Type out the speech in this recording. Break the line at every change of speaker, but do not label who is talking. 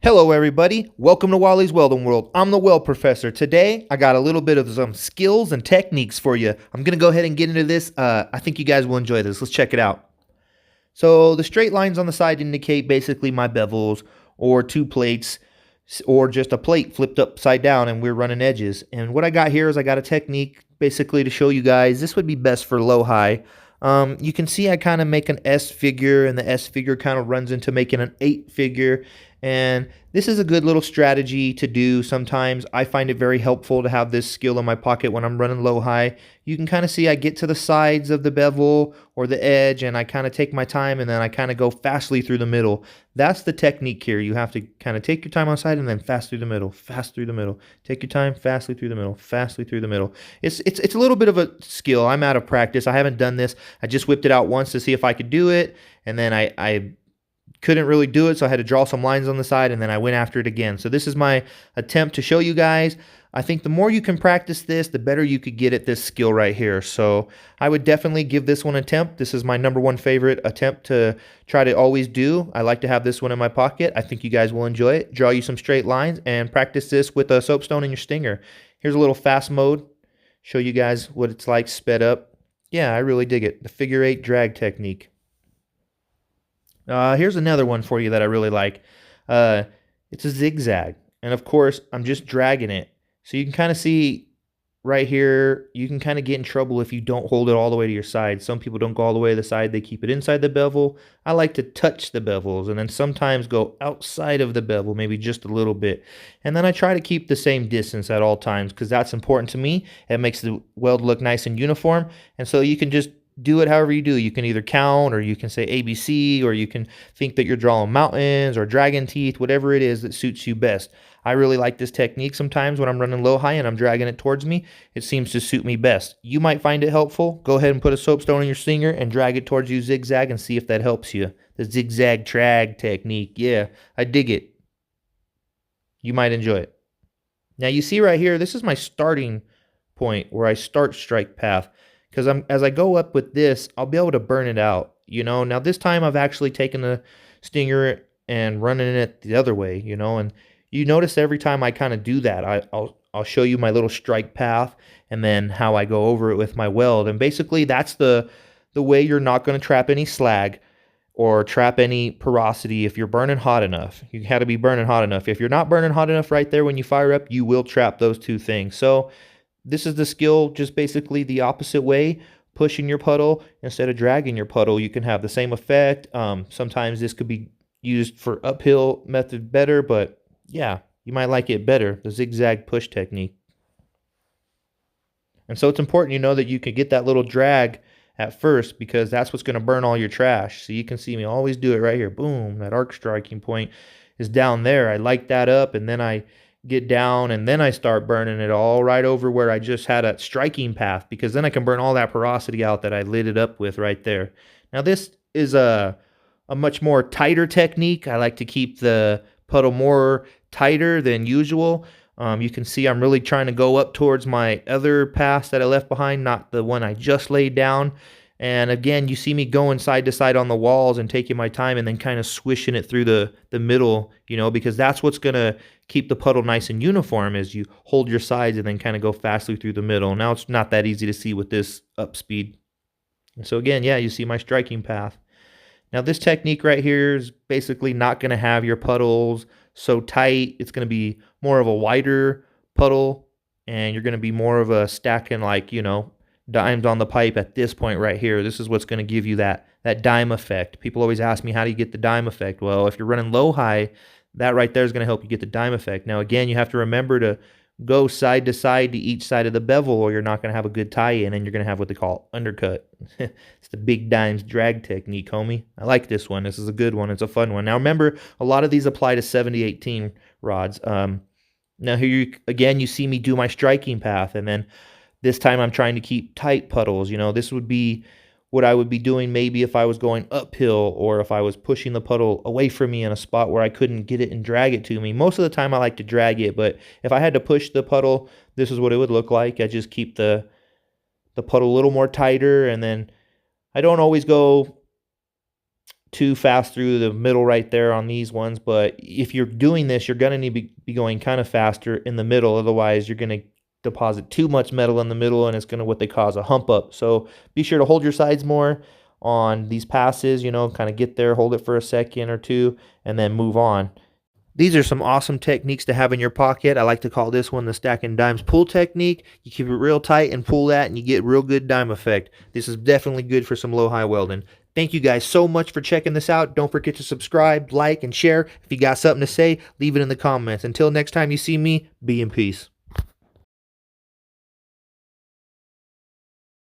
Hello everybody, welcome to Wally's Welding World. I'm the Weld Professor. Today I got a little bit of some skills and techniques for you. I'm going to go ahead and get into this. I think you guys will enjoy this. Let's check it out. So the straight lines on the side indicate basically my bevels or two plates or just a plate flipped upside down and we're running edges. And what I got here is I got a technique basically to show you guys. This would be best for low-high. You can see I kind of make an S figure and the S figure kind of runs into making an 8 figure. And this is a good little strategy to do sometimes. I find it very helpful to have this skill in my pocket when I'm running low-high. You can kind of see I get to the sides of the bevel or the edge and I kind of take my time and then I kind of go fastly through the middle. That's the technique here. You have to kind of take your time on side and then fast through the middle, fast through the middle. Take your time, fastly through the middle, fastly through the middle. It's a little bit of a skill. I'm out of practice. I haven't done this. I just whipped it out once to see if I could do it, and then I couldn't really do it, so I had to draw some lines on the side, and then I went after it again. So this is my attempt to show you guys. I think the more you can practice this, the better you could get at this skill right here. So I would definitely give this one an attempt. This is my #1 favorite attempt to try to always do. I like to have this one in my pocket. I think you guys will enjoy it. Draw you some straight lines and practice this with a soapstone and your stinger. Here's a little fast mode. Show you guys what it's like sped up. Yeah, I really dig it. The figure 8 drag technique. Here's another one for you that I really like. It's a zigzag. And of course, I'm just dragging it. So you can kind of see right here, you can kind of get in trouble if you don't hold it all the way to your side. Some people don't go all the way to the side. They keep it inside the bevel. I like to touch the bevels and then sometimes go outside of the bevel, maybe just a little bit. And then I try to keep the same distance at all times because that's important to me. It makes the weld look nice and uniform. And so you can just do it however you do. You can either count or you can say ABC or you can think that you're drawing mountains or dragon teeth, whatever it is that suits you best. I really like this technique sometimes when I'm running low-high and I'm dragging it towards me. It seems to suit me best. You might find it helpful. Go ahead and put a soapstone in your stinger and drag it towards you zigzag and see if that helps you. The zigzag drag technique. Yeah, I dig it. You might enjoy it. Now you see right here, this is my starting point where I start strike path. Because as I go up with this, I'll be able to burn it out, you know. Now this time I've actually taken the stinger and running it the other way, you know. And you notice every time I kind of do that, I'll show you my little strike path and then how I go over it with my weld. And basically that's the way you're not going to trap any slag or trap any porosity if you're burning hot enough. You got to be burning hot enough. If you're not burning hot enough right there when you fire up, you will trap those two things. So this is the skill, just basically the opposite way, pushing your puddle instead of dragging your puddle. You can have the same effect. Sometimes this could be used for uphill method better, but yeah, you might like it better, the zigzag push technique. And so it's important you know that you can get that little drag at first because that's what's going to burn all your trash. So you can see me always do it right here. Boom, that arc striking point is down there. I light that up and then I get down and then I start burning it all right over where I just had a striking path because then I can burn all that porosity out that I lit it up with right there. Now this is a much more tighter technique. I like to keep the puddle more tighter than usual. You can see I'm really trying to go up towards my other pass that I left behind, not the one I just laid down. And again, you see me going side to side on the walls and taking my time and then kind of swishing it through the middle, you know, because that's what's going to keep the puddle nice and uniform as you hold your sides and then kind of go fastly through the middle. Now it's not that easy to see with this up speed. And so again, yeah, you see my striking path. Now this technique right here is basically not going to have your puddles so tight. It's going to be more of a wider puddle and you're going to be more of a stacking like, you know, dimes on the pipe at this point right here. This is what's going to give you that dime effect. People always ask me, how do you get the dime effect? Well, if you're running low-high, that right there is going to help you get the dime effect. Now, again, you have to remember to go side to side to each side of the bevel or you're not going to have a good tie-in and you're going to have what they call undercut. It's the big dimes drag technique, homie. I like this one. This is a good one. It's a fun one. Now, remember, a lot of these apply to 70-18 rods. Now, here, again, you see me do my striking path and then this time I'm trying to keep tight puddles. You know, this would be what I would be doing maybe if I was going uphill or if I was pushing the puddle away from me in a spot where I couldn't get it and drag it to me. Most of the time I like to drag it, but if I had to push the puddle, this is what it would look like. I just keep the puddle a little more tighter and then I don't always go too fast through the middle right there on these ones, but if you're doing this, you're going to need to be going kind of faster in the middle. Otherwise, you're going to deposit too much metal in the middle, and it's going to what they cause a hump up. So be sure to hold your sides more on these passes, you know, kind of get there, hold it for a second or two, and then move on. These are some awesome techniques to have in your pocket. I like to call this one the stacking dimes pull technique. You keep it real tight and pull that, and you get real good dime effect. This is definitely good for some low-high welding. Thank you guys so much for checking this out. Don't forget to subscribe, like, and share. If you got something to say, leave it in the comments. Until next time you see me, be in peace.